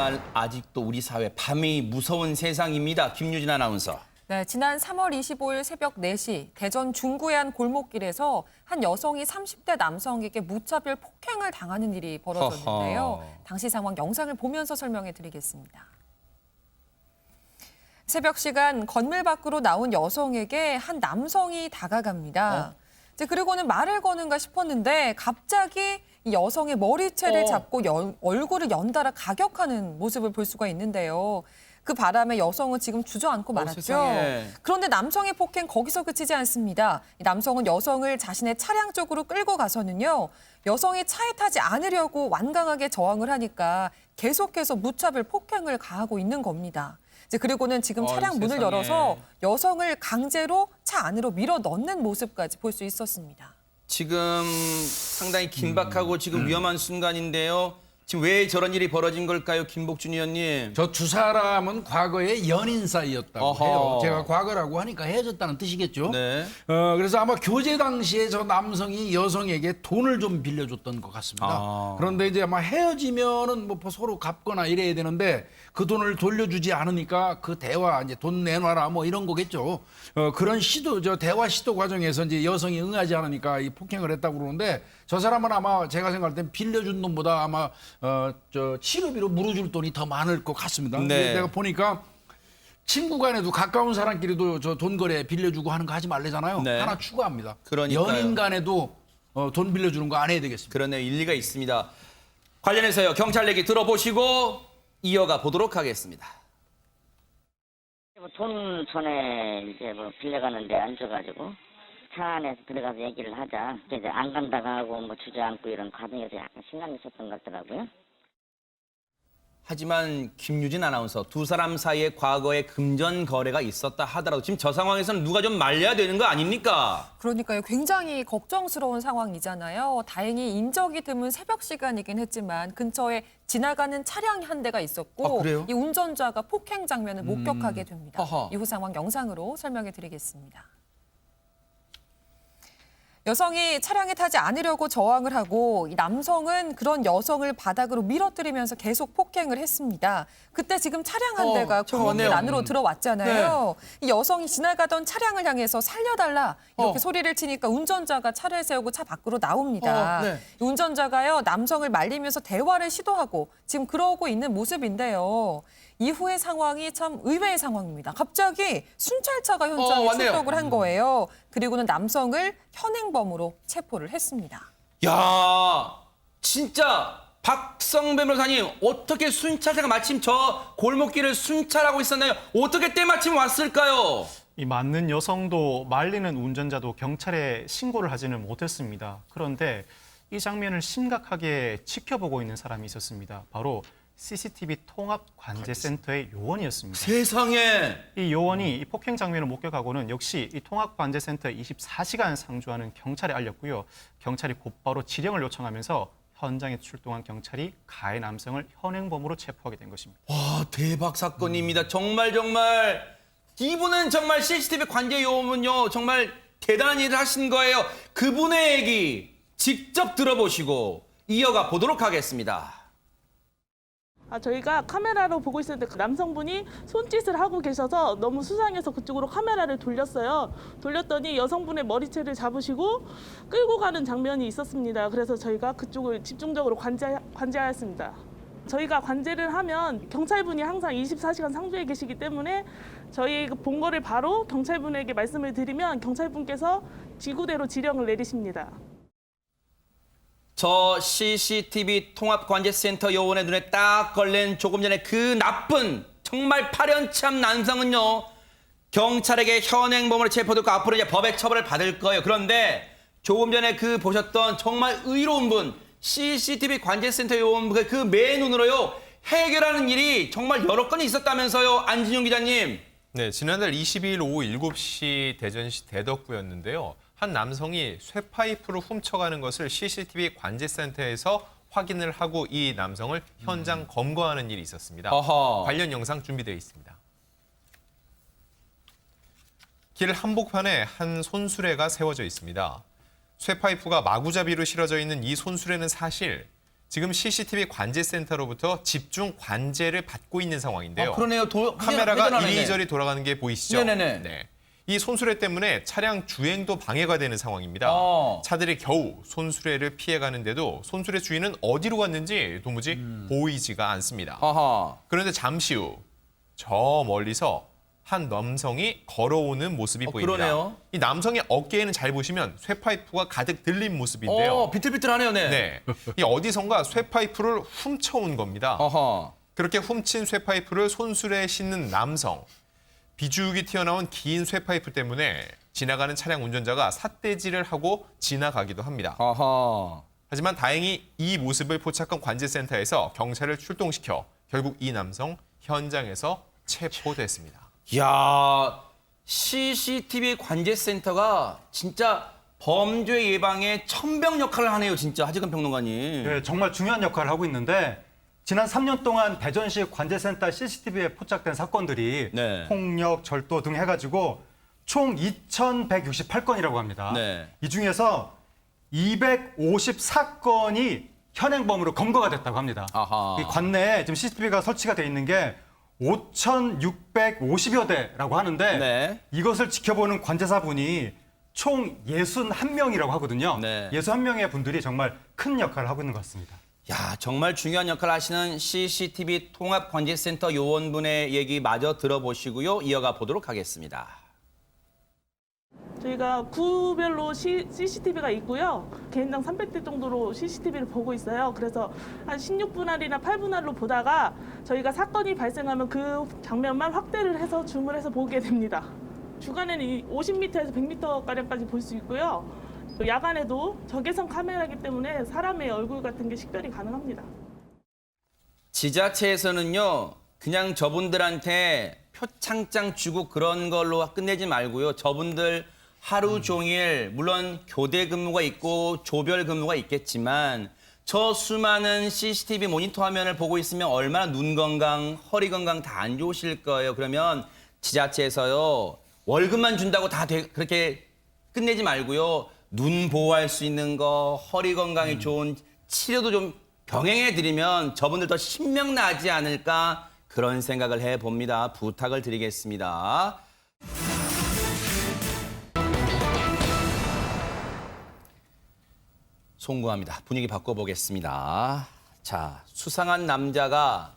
정말 아직도 우리 사회 밤이 무서운 세상입니다. 김유진 아나운서. 네, 지난 3월 25일 새벽 4시 대전 중구의 한 골목길에서 한 여성이 30대 남성에게 무차별 폭행을 당하는 일이 벌어졌는데요. 허허. 당시 상황 영상을 보면서 설명해 드리겠습니다. 새벽 시간 건물 밖으로 나온 여성에게 한 남성이 다가갑니다. 이제 그리고는 말을 거는가 싶었는데 갑자기 이 여성의 머리채를 잡고 얼굴을 연달아 가격하는 모습을 볼 수가 있는데요. 그 바람에 여성은 지금 주저앉고 말았죠. 세상에. 그런데 남성의 폭행 거기서 그치지 않습니다. 이 남성은 여성을 자신의 차량 쪽으로 끌고 가서는요. 여성이 차에 타지 않으려고 완강하게 저항을 하니까 계속해서 무차별 폭행을 가하고 있는 겁니다. 이제 그리고는 지금 차량 문을 세상에. 열어서 여성을 강제로 차 안으로 밀어 넣는 모습까지 볼 수 있었습니다. 지금 상당히 긴박하고 지금 위험한 순간인데요. 지금 왜 저런 일이 벌어진 걸까요, 김복준 의원님? 저 두 사람은 과거에 연인 사이였다고 어허. 해요. 제가 과거라고 하니까 헤어졌다는 뜻이겠죠. 네. 그래서 아마 교제 당시에 저 남성이 여성에게 돈을 좀 빌려줬던 것 같습니다. 아. 그런데 이제 아마 헤어지면은 뭐 서로 갚거나 이래야 되는데 그 돈을 돌려주지 않으니까 그 대화 이제 돈 내놔라 뭐 이런 거겠죠. 그런 저 대화 시도 과정에서 이제 여성이 응하지 않으니까 이 폭행을 했다고 그러는데 저 사람은 아마 제가 생각할 땐 빌려준 돈보다 아마 저 치료비로 물어줄 돈이 더 많을 것 같습니다. 네. 내가 보니까 친구 간에도 가까운 사람끼리도 저 돈 거래 빌려주고 하는 거 하지 말래잖아요. 네. 하나 추가합니다. 그러니까요. 연인 간에도 돈 빌려주는 거 안 해야 되겠습니다. 그러네요. 일리가 있습니다. 관련해서요. 경찰 얘기 들어보시고 이어가 보도록 하겠습니다. 돈 손에 이제 뭐 빌려가는데 앉아가지고 차 안에서 들어가서 얘기를 하자. 이제 안 간다고 하고 뭐 주저앉고 이런 과정에서 약간 신경이 있었던 것 같더라고요. 하지만 김유진 아나운서 두 사람 사이에 과거에 금전 거래가 있었다 하더라도 지금 저 상황에서는 누가 좀 말려야 되는 거 아닙니까? 그러니까요. 굉장히 걱정스러운 상황이잖아요. 다행히 인적이 드문 새벽 시간이긴 했지만 근처에 지나가는 차량 한 대가 있었고 아, 그래요? 이 운전자가 폭행 장면을 목격하게 됩니다. 허허. 이후 상황 영상으로 설명해 드리겠습니다. 여성이 차량에 타지 않으려고 저항을 하고 이 남성은 그런 여성을 바닥으로 밀어뜨리면서 계속 폭행을 했습니다. 그때 지금 차량 한 대가 골목길 저거네요. 안으로 들어왔잖아요. 이 여성이 지나가던 차량을 향해서 살려달라 이렇게 소리를 치니까 운전자가 차를 세우고 차 밖으로 나옵니다. 네. 이 운전자가요 남성을 말리면서 대화를 시도하고 지금 그러고 있는 모습인데요. 이후의 상황이 참 의외의 상황입니다. 갑자기 순찰차가 현장에 왔네요. 출동을 한 거예요. 그리고는 남성을 현행범으로 체포를 했습니다. 야, 진짜 박성 변호사님 어떻게 순찰차가 마침 저 골목길을 순찰하고 있었나요? 어떻게 때마침 왔을까요? 이 맞는 여성도 말리는 운전자도 경찰에 신고를 하지는 못했습니다. 그런데 이 장면을 심각하게 지켜보고 있는 사람이 있었습니다. 바로 CCTV 통합관제센터의 요원이었습니다. 세상에. 이 요원이 이 폭행 장면을 목격하고는 역시 이 통합관제센터에 24시간 상주하는 경찰에 알렸고요. 경찰이 곧바로 지령을 요청하면서 현장에 출동한 경찰이 가해 남성을 현행범으로 체포하게 된 것입니다. 와, 대박 사건입니다. 정말 이분은 정말 CCTV 관제 요원은요. 정말 대단한 일을 하신 거예요. 그분의 얘기 직접 들어보시고 이어가 보도록 하겠습니다. 저희가 카메라로 보고 있었는데 그 남성분이 손짓을 하고 계셔서 너무 수상해서 그쪽으로 카메라를 돌렸어요. 돌렸더니 여성분의 머리채를 잡으시고 끌고 가는 장면이 있었습니다. 그래서 저희가 그쪽을 집중적으로 관제하였습니다. 저희가 관제를 하면 경찰분이 항상 24시간 상주에 계시기 때문에 저희 본 거를 바로 경찰분에게 말씀을 드리면 경찰분께서 지구대로 지령을 내리십니다. 저 CCTV 통합관제센터 요원의 눈에 딱 걸린 조금 전에 그 나쁜 정말 파렴치한 남성은요. 경찰에게 현행범으로 체포됐고 앞으로 이제 법의 처벌을 받을 거예요. 그런데 조금 전에 그 보셨던 정말 의로운 분 CCTV 관제센터 요원 그 맨눈으로요. 해결하는 일이 정말 여러 건이 있었다면서요. 안진용 기자님. 네, 지난달 22일 오후 7시 대전시 대덕구였는데요. 한 남성이 쇠파이프를 훔쳐가는 것을 CCTV 관제센터에서 확인을 하고 이 남성을 현장 검거하는 일이 있었습니다. 어허. 관련 영상 준비되어 있습니다. 길 한복판에 한 손수레가 세워져 있습니다. 쇠파이프가 마구잡이로 실어져 있는 이 손수레는 사실 지금 CCTV 관제센터로부터 집중 관제를 받고 있는 상황인데요. 그러네요. 카메라가 회전하네. 이리저리 돌아가는 게 보이시죠? 네네네. 네. 이 손수레 때문에 차량 주행도 방해가 되는 상황입니다. 차들이 겨우 손수레를 피해가는데도 손수레 주인은 어디로 갔는지 도무지 보이지가 않습니다. 아하. 그런데 잠시 후 저 멀리서 한 남성이 걸어오는 모습이 보입니다. 그러네요. 이 남성의 어깨에는 잘 보시면 쇠파이프가 가득 들린 모습인데요. 비틀비틀하네요. 네. 네, 이 어디선가 쇠파이프를 훔쳐온 겁니다. 아하. 그렇게 훔친 쇠파이프를 손수레에 싣는 남성. 비주육이 튀어나온 긴 쇠파이프 때문에 지나가는 차량 운전자가 삿대질을 하고 지나가기도 합니다. 아하. 하지만 다행히 이 모습을 포착한 관제센터에서 경찰을 출동시켜 결국 이 남성 현장에서 체포됐습니다. 야, CCTV 관제센터가 진짜 범죄 예방에 천병 역할을 하네요, 진짜 하재근 평론가님. 네, 정말 중요한 역할을 하고 있는데 지난 3년 동안 대전시 관제센터 CCTV에 포착된 사건들이 네. 폭력, 절도 등 해가지고 총 2,168건이라고 합니다. 네. 이 중에서 254건이 현행범으로 검거가 됐다고 합니다. 아하. 이 관내에 지금 CCTV가 설치가 돼 있는 게 5,650여 대라고 하는데 네. 이것을 지켜보는 관제사분이 총 61명이라고 하거든요. 네. 61명의 분들이 정말 큰 역할을 하고 있는 것 같습니다. 야, 정말 중요한 역할을 하시는 CCTV 통합관제센터 요원분의 얘기 마저 들어보시고요. 이어가 보도록 하겠습니다. 저희가 구별로 CCTV가 있고요. 개인당 300대 정도로 CCTV를 보고 있어요. 그래서 한 16분할이나 8분할로 보다가 저희가 사건이 발생하면 그 장면만 확대를 해서 줌을 해서 보게 됩니다. 주간에는 50m에서 100m가량까지 볼 수 있고요. 또 야간에도 적외선 카메라이기 때문에 사람의 얼굴 같은 게 식별이 가능합니다. 지자체에서는요, 그냥 저분들한테 표창장 주고 그런 걸로 끝내지 말고요. 저분들 하루 종일 물론 교대 근무가 있고 조별 근무가 있겠지만 저 수많은 CCTV 모니터 화면을 보고 있으면 얼마나 눈 건강, 허리 건강 다 안 좋으실 거예요. 그러면 지자체에서요. 월급만 준다고 다 그렇게 끝내지 말고요. 눈 보호할 수 있는 거, 허리 건강이 좋은 치료도 좀 병행해 드리면 저분들 더 신명 나지 않을까 그런 생각을 해봅니다. 부탁을 드리겠습니다. 송구합니다. 분위기 바꿔보겠습니다. 자, 수상한 남자가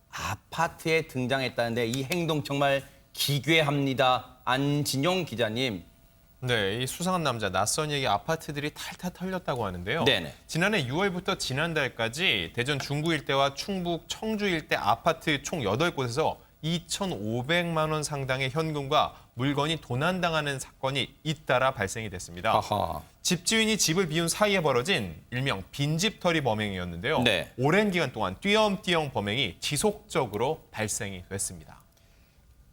아파트에 등장했다는데 이 행동 정말 기괴합니다. 안진용 기자님. 네, 이 수상한 남자 낯선 얘기 아파트들이 탈탈 털렸다고 하는데요. 네네. 지난해 6월부터 지난달까지 대전 중구 일대와 충북 청주 일대 아파트 총 8곳에서 2,500만 원 상당의 현금과 물건이 도난당하는 사건이 잇따라 발생이 됐습니다. 아하. 집주인이 집을 비운 사이에 벌어진 일명 빈집털이 범행이었는데요. 네. 오랜 기간 동안 띄엄띄엄 범행이 지속적으로 발생이 됐습니다.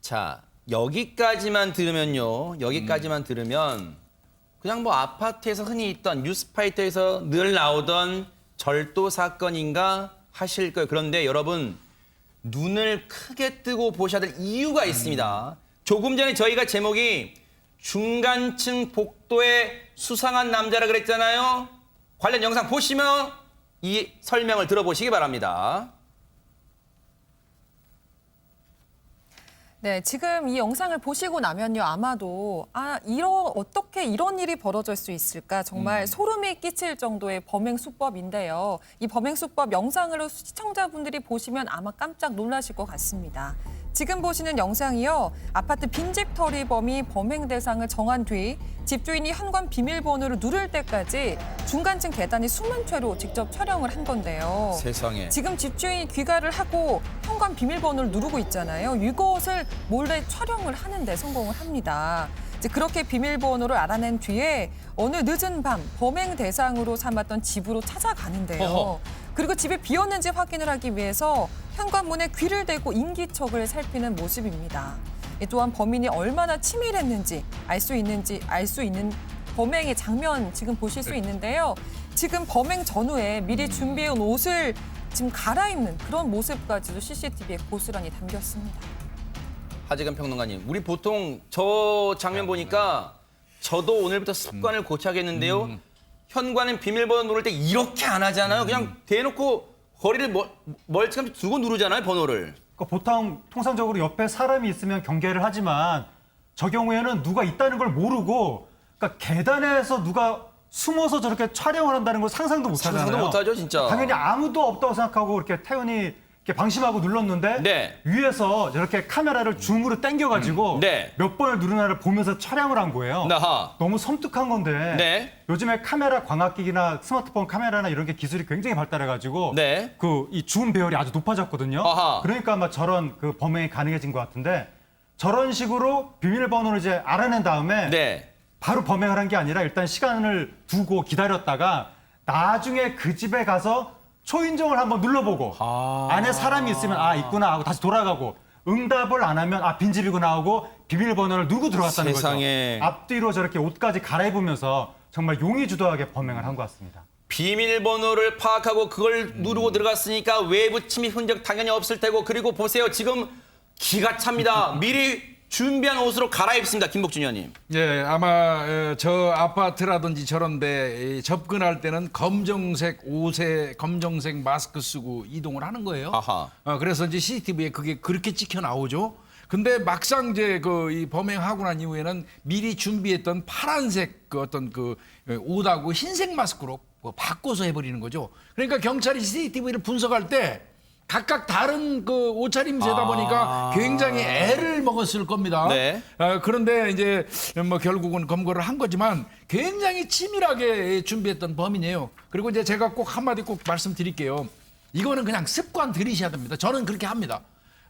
자, 여기까지만 들으면요. 여기까지만 들으면 그냥 뭐 아파트에서 흔히 있던 뉴스파이터에서 늘 나오던 절도 사건인가 하실 거예요. 그런데 여러분 눈을 크게 뜨고 보셔야 될 이유가 있습니다. 조금 전에 저희가 제목이 중간층 복도에 수상한 남자라 그랬잖아요. 관련 영상 보시면 이 설명을 들어보시기 바랍니다. 네, 지금 이 영상을 보시고 나면요, 아마도 어떻게 이런 일이 벌어질 수 있을까 정말 소름이 끼칠 정도의 범행 수법인데요. 이 범행 수법 영상으로 시청자분들이 보시면 아마 깜짝 놀라실 것 같습니다. 지금 보시는 영상이요, 아파트 빈집털이범이 범행 대상을 정한 뒤 집주인이 현관 비밀번호를 누를 때까지 중간층 계단이 숨은 채로 직접 촬영을 한 건데요. 세상에. 지금 집주인이 귀가를 하고 현관 비밀번호를 누르고 있잖아요. 이것을 몰래 촬영을 하는데 성공을 합니다. 이제 그렇게 비밀번호를 알아낸 뒤에 어느 늦은 밤 범행 대상으로 삼았던 집으로 찾아가는데요. 어허. 그리고 집이 비었는지 확인을 하기 위해서 현관문에 귀를 대고 인기척을 살피는 모습입니다. 또한 범인이 얼마나 치밀했는지 알 수 있는 범행의 장면 지금 보실 수 있는데요. 지금 범행 전후에 미리 준비해온 옷을 지금 갈아입는 그런 모습까지도 CCTV에 고스란히 담겼습니다. 하재근 평론가님, 우리 보통 저 장면 보니까 저도 오늘부터 습관을 고쳐야겠는데요. 현관은 비밀번호 누를 때 이렇게 안 하잖아요. 그냥 대놓고 거리를 멀찌감치 두고 누르잖아요, 번호를. 그러니까 보통 통상적으로 옆에 사람이 있으면 경계를 하지만 저 경우에는 누가 있다는 걸 모르고 그러니까 계단에서 누가 숨어서 저렇게 촬영을 한다는 걸 상상도 못 하잖아요. 상상도 못하죠, 진짜. 당연히 아무도 없다고 생각하고 이렇게 태연이 이렇게 방심하고 눌렀는데 네. 위에서 저렇게 카메라를 줌으로 당겨가지고 네. 몇 번을 누르나를 보면서 촬영을 한 거예요. 나하. 너무 섬뜩한 건데 네. 요즘에 카메라 광학기기나 스마트폰 카메라나 이런 게 기술이 굉장히 발달해가지고 네. 그 이 줌 배열이 아주 높아졌거든요. 아하. 그러니까 아마 저런 그 범행이 가능해진 것 같은데 저런 식으로 비밀번호를 이제 알아낸 다음에 네. 바로 범행을 한 게 아니라 일단 시간을 두고 기다렸다가 나중에 그 집에 가서 초인종을 한번 눌러보고 안에 사람이 있으면 아 있구나 하고 다시 돌아가고 응답을 안 하면 아 빈집이구나 하고 비밀번호를 누르고 들어갔다는 세상에. 거죠. 앞뒤로 저렇게 옷까지 갈아입으면서 정말 용의주도하게 범행을 한 것 같습니다. 비밀번호를 파악하고 그걸 누르고 들어갔으니까 외부 침입 흔적 당연히 없을 테고 그리고 보세요. 지금 기가 찹니다. 미리 준비한 옷으로 갈아입습니다. 김복준 의원님. 예, 아마 저 아파트라든지 저런데 접근할 때는 검정색 옷에 검정색 마스크 쓰고 이동을 하는 거예요. 아하. 그래서 이제 CCTV에 그게 그렇게 찍혀 나오죠. 근데 막상 이제 이 범행하고 난 이후에는 미리 준비했던 파란색 그 어떤 그 옷하고 흰색 마스크로 바꿔서 해버리는 거죠. 그러니까 경찰이 CCTV를 분석할 때 각각 다른 그 옷차림새다 보니까 굉장히 애를 먹었을 겁니다. 네. 그런데 이제 뭐 결국은 검거를 한 거지만 굉장히 치밀하게 준비했던 범인이에요. 그리고 이제 제가 꼭 한마디 꼭 말씀드릴게요. 이거는 그냥 습관 들이셔야 됩니다. 저는 그렇게 합니다.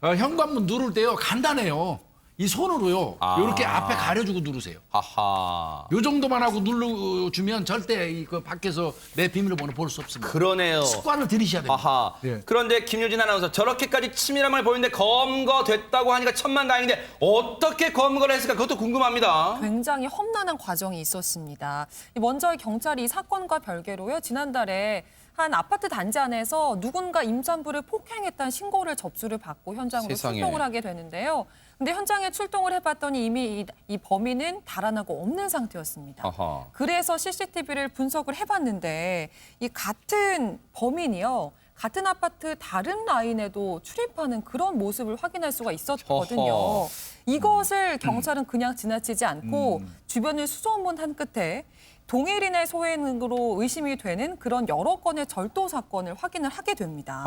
현관문 누를 때요 간단해요. 이 손으로요 이렇게 앞에 가려주고 누르세요. 아하. 요 정도만 하고 눌러주면 절대 그 밖에서 내 비밀번호 볼 수 없습니다. 그러네요. 습관을 들이셔야 됩니다. 아하. 예. 그런데 김유진 아나운서 저렇게까지 치밀함을 보이는데 검거됐다고 하니까 천만다행인데 어떻게 검거를 했을까 그것도 궁금합니다. 굉장히 험난한 과정이 있었습니다. 먼저 경찰이 이 사건과 별개로요. 지난달에 한 아파트 단지 안에서 누군가 임산부를 폭행했다는 신고를 접수를 받고 현장으로 세상에. 출동을 하게 되는데요. 근데 현장에 출동을 해봤더니 이미 이 범인은 달아나고 없는 상태였습니다. 아하. 그래서 CCTV를 분석을 해봤는데 이 같은 범인이요. 같은 아파트 다른 라인에도 출입하는 그런 모습을 확인할 수가 있었거든요. 허허. 이것을 경찰은 그냥 지나치지 않고 주변을 수소문한 끝에 동일인의 소행으로 의심이 되는 그런 여러 건의 절도 사건을 확인을 하게 됩니다.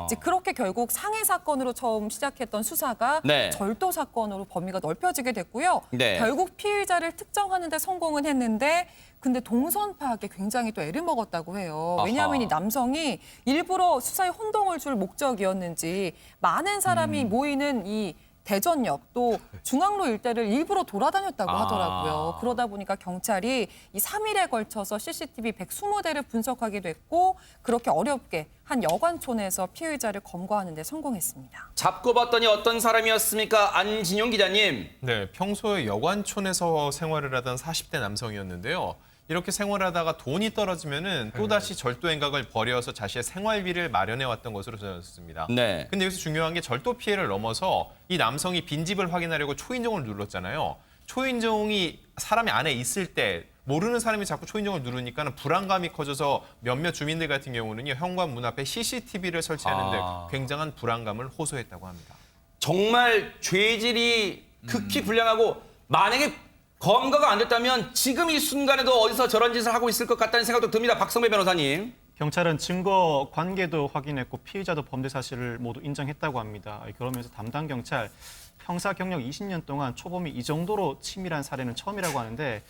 이제 그렇게 결국 상해 사건으로 처음 시작했던 수사가 네. 절도 사건으로 범위가 넓혀지게 됐고요. 네. 결국 피의자를 특정하는 데 성공은 했는데 근데 동선 파악에 굉장히 또 애를 먹었다고 해요. 왜냐하면 이 남성이 일부러 수사에 혼동을 줄 목적이었는지 많은 사람이 모이는 이 대전역 또 중앙로 일대를 일부러 돌아다녔다고 하더라고요. 그러다 보니까 경찰이 이 3일에 걸쳐서 CCTV 120대를 분석하게 됐고 그렇게 어렵게 한 여관촌에서 피의자를 검거하는 데 성공했습니다. 잡고 봤더니 어떤 사람이었습니까? 안진용 기자님. 네, 평소에 여관촌에서 생활을 하던 40대 남성이었는데요. 이렇게 생활하다가 돈이 떨어지면은 또다시 절도 행각을 벌여서 자신의 생활비를 마련해 왔던 것으로 전해졌습니다. 네. 근데 여기서 중요한 게 절도 피해를 넘어서 이 남성이 빈집을 확인하려고 초인종을 눌렀잖아요. 초인종이 사람이 안에 있을 때 모르는 사람이 자꾸 초인종을 누르니까는 불안감이 커져서 몇몇 주민들 같은 경우는요. 현관 문 앞에 CCTV를 설치하는데 굉장한 불안감을 호소했다고 합니다. 정말 죄질이 극히 불량하고 만약에 검거가 안 됐다면 지금 이 순간에도 어디서 저런 짓을 하고 있을 것 같다는 생각도 듭니다. 박성배 변호사님. 경찰은 증거 관계도 확인했고 피의자도 범죄 사실을 모두 인정했다고 합니다. 그러면서 담당 경찰 형사 경력 20년 동안 초범이 이 정도로 치밀한 사례는 처음이라고 하는데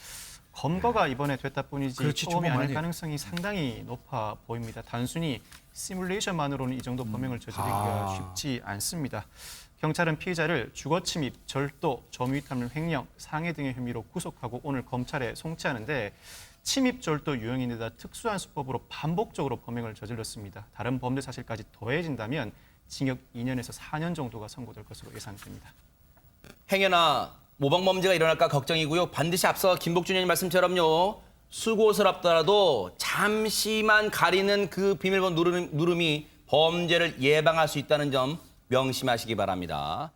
검거가 이번에 됐다 뿐이지 그렇지, 초범이 초범 아닐 아니에요. 가능성이 상당히 높아 보입니다. 단순히 시뮬레이션만으로는 이 정도 범행을 저지르기가 쉽지 않습니다. 경찰은 피의자를 주거침입, 절도, 점유이탈물 횡령, 상해 등의 혐의로 구속하고 오늘 검찰에 송치하는데 침입, 절도 유형인데다 특수한 수법으로 반복적으로 범행을 저질렀습니다. 다른 범죄 사실까지 더해진다면 징역 2년에서 4년 정도가 선고될 것으로 예상됩니다. 행여나 모방 범죄가 일어날까 걱정이고요. 반드시 앞서 김복준 의원님 말씀처럼요. 수고스럽더라도 잠시만 가리는 그 비밀번호 누름이 범죄를 예방할 수 있다는 점 명심하시기 바랍니다.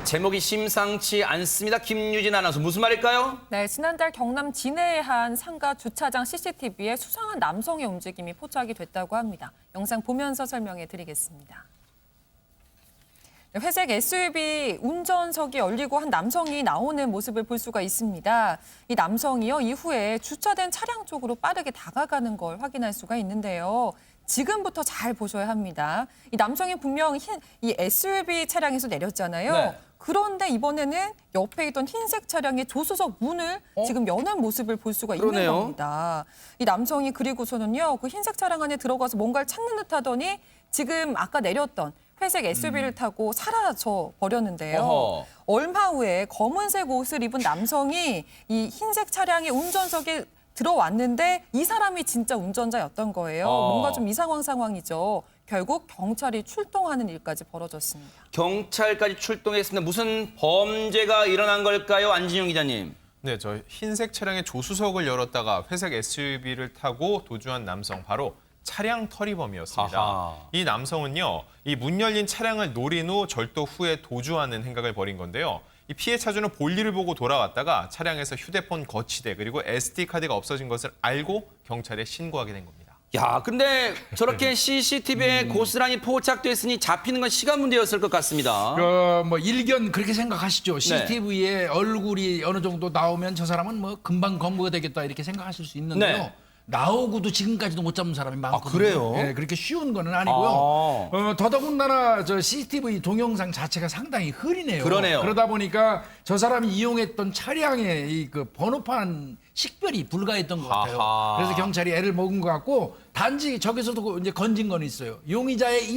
제목이 심상치 않습니다. 김유진 아나운서 무슨 말일까요? 네, 지난달 경남 진해의 한 상가 주차장 CCTV에 수상한 남성의 움직임이 포착이 됐다고 합니다. 영상 보면서 설명해 드리겠습니다. 회색 SUV 운전석이 열리고 한 남성이 나오는 모습을 볼 수가 있습니다. 이 남성이요, 이후에 주차된 차량 쪽으로 빠르게 다가가는 걸 확인할 수가 있는데요. 지금부터 잘 보셔야 합니다. 이 남성이 분명 이 SUV 차량에서 내렸잖아요. 네. 그런데 이번에는 옆에 있던 흰색 차량의 조수석 문을 지금 여는 모습을 볼 수가 그러네요. 있는 겁니다. 이 남성이 그리고서는요, 그 흰색 차량 안에 들어가서 뭔가를 찾는 듯 하더니 지금 아까 내렸던 회색 SUV를 타고 사라져 버렸는데요. 어허. 얼마 후에 검은색 옷을 입은 남성이 이 흰색 차량의 운전석에 들어왔는데 이 사람이 진짜 운전자였던 거예요. 뭔가 좀 이상한 상황이죠. 결국 경찰이 출동하는 일까지 벌어졌습니다. 경찰까지 출동했습니다. 무슨 범죄가 일어난 걸까요? 안진영 기자님. 네, 저 흰색 차량의 조수석을 열었다가 회색 SUV를 타고 도주한 남성 바로 차량 터리범이었습니다. 아하. 이 남성은요, 이 문 열린 차량을 노린 후 절도 후에 도주하는 행각을 벌인 건데요. 이 피해 차주는 볼일을 보고 돌아왔다가 차량에서 휴대폰 거치대 그리고 SD카드가 없어진 것을 알고 경찰에 신고하게 된 겁니다. 야, 근데 저렇게 CCTV에 고스란히 포착됐으니 잡히는 건 시간 문제였을 것 같습니다. 뭐 일견 그렇게 생각하시죠. CCTV에 얼굴이 어느 정도 나오면 저 사람은 뭐 금방 검거가 되겠다 이렇게 생각하실 수 있는데요. 네. 나오고도 지금까지도 못 잡는 사람이 많거든요. 그래요? 예, 그렇게 쉬운 거는 아니고요. 더더군다나 저 CCTV 동영상 자체가 상당히 흐리네요. 그러네요. 그러다 보니까 저 사람이 이용했던 차량의 이 그 번호판 식별이 불가했던 것 같아요. 아하. 그래서 경찰이 애를 먹은 것 같고 단지 저기서도 이제 건진 건 있어요. 용의자의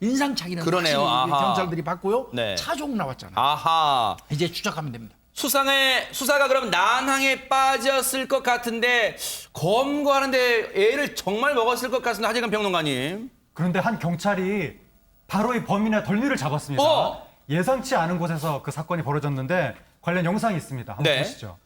인상착의는 그러네요. 확실히 아하. 경찰들이 받고요. 네. 차종 나왔잖아요. 아하. 이제 추적하면 됩니다. 수사가 그럼 난항에 빠졌을 것 같은데 검거하는데 애를 정말 먹었을 것 같습니다. 하재근 평론가님. 그런데 한 경찰이 바로 이 범인의 덜미를 잡았습니다. 예상치 않은 곳에서 그 사건이 벌어졌는데 관련 영상이 있습니다. 한번 네. 보시죠.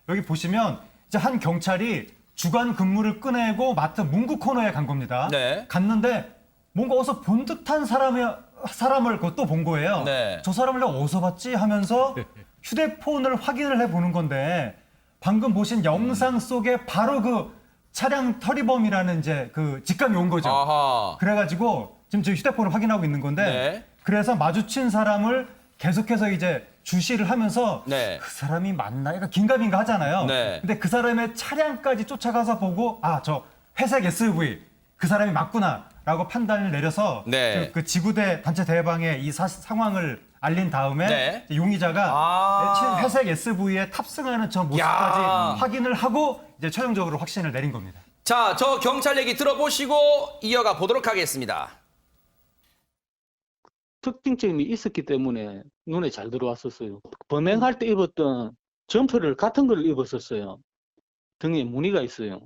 여기 보시면 이제 한 경찰이 주간 근무를 끝내고 마트 문구 코너에 간 겁니다. 네. 갔는데 뭔가 어디서 본 듯한 사람을 그것도 본 거예요. 네. 저 사람을 내가 어디서 봤지 하면서 휴대폰을 확인을 해보는 건데 방금 보신 영상 속에 바로 그 차량 터리범이라는 이제 그 직감이 온 거죠. 아하. 그래가지고 지금 저 휴대폰을 확인하고 있는 건데 네. 그래서 마주친 사람을 계속해서 이제 주시를 하면서 네. 그 사람이 맞나? 약간 긴가민가 하잖아요. 네. 근데 그 사람의 차량까지 쫓아가서 보고 아, 저 회색 SUV 그 사람이 맞구나라고 판단을 내려서 네. 그 지구대 단체 대회방에 이 상황을 알린 다음에 네. 용의자가 회색 SUV에 탑승하는 저 모습까지 야. 확인을 하고 이제 최종적으로 확신을 내린 겁니다. 자, 저 경찰 얘기 들어보시고 이어가 보도록 하겠습니다. 특징점이 있었기 때문에 눈에 잘 들어왔었어요. 범행할 때 입었던 점퍼를 같은 걸 입었었어요. 등에 무늬가 있어요.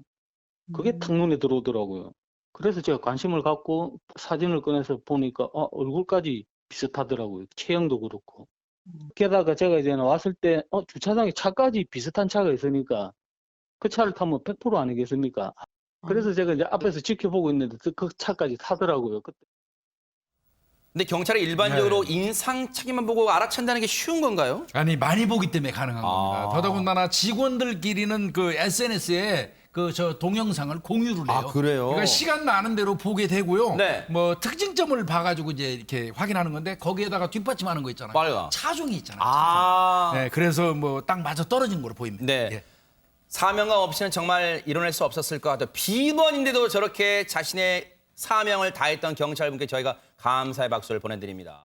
그게 탁 눈에 들어오더라고요. 그래서 제가 관심을 갖고 사진을 꺼내서 보니까 얼굴까지 비슷하더라고요. 체형도 그렇고. 게다가 제가 이제 왔을 때 주차장에 차까지 비슷한 차가 있으니까 그 차를 타면 100% 아니겠습니까? 그래서 제가 이제 앞에서 지켜보고 있는데 그 차까지 타더라고요. 그때. 근데 경찰이 일반적으로 인상착의만 보고 알아챈다는 게 쉬운 건가요? 아니 많이 보기 때문에 가능한 겁니다. 아. 더더군다나 직원들끼리는 그 SNS에 그 저 동영상을 공유를 해요. 아, 그래요? 그러니까 시간 나는 대로 보게 되고요. 네. 뭐 특징점을 봐가지고 이제 이렇게 확인하는 건데 거기에다가 뒷받침하는 거 있잖아요. 빨간. 차종이 있잖아요. 아. 네, 그래서 뭐 딱 맞아 떨어진 거로 보입니다. 네. 예. 사명감 없이는 정말 이뤄낼 수 없었을 것 같아요. 비번인데도 저렇게 자신의 사명을 다했던 경찰분께 저희가 감사의 박수를 보내드립니다.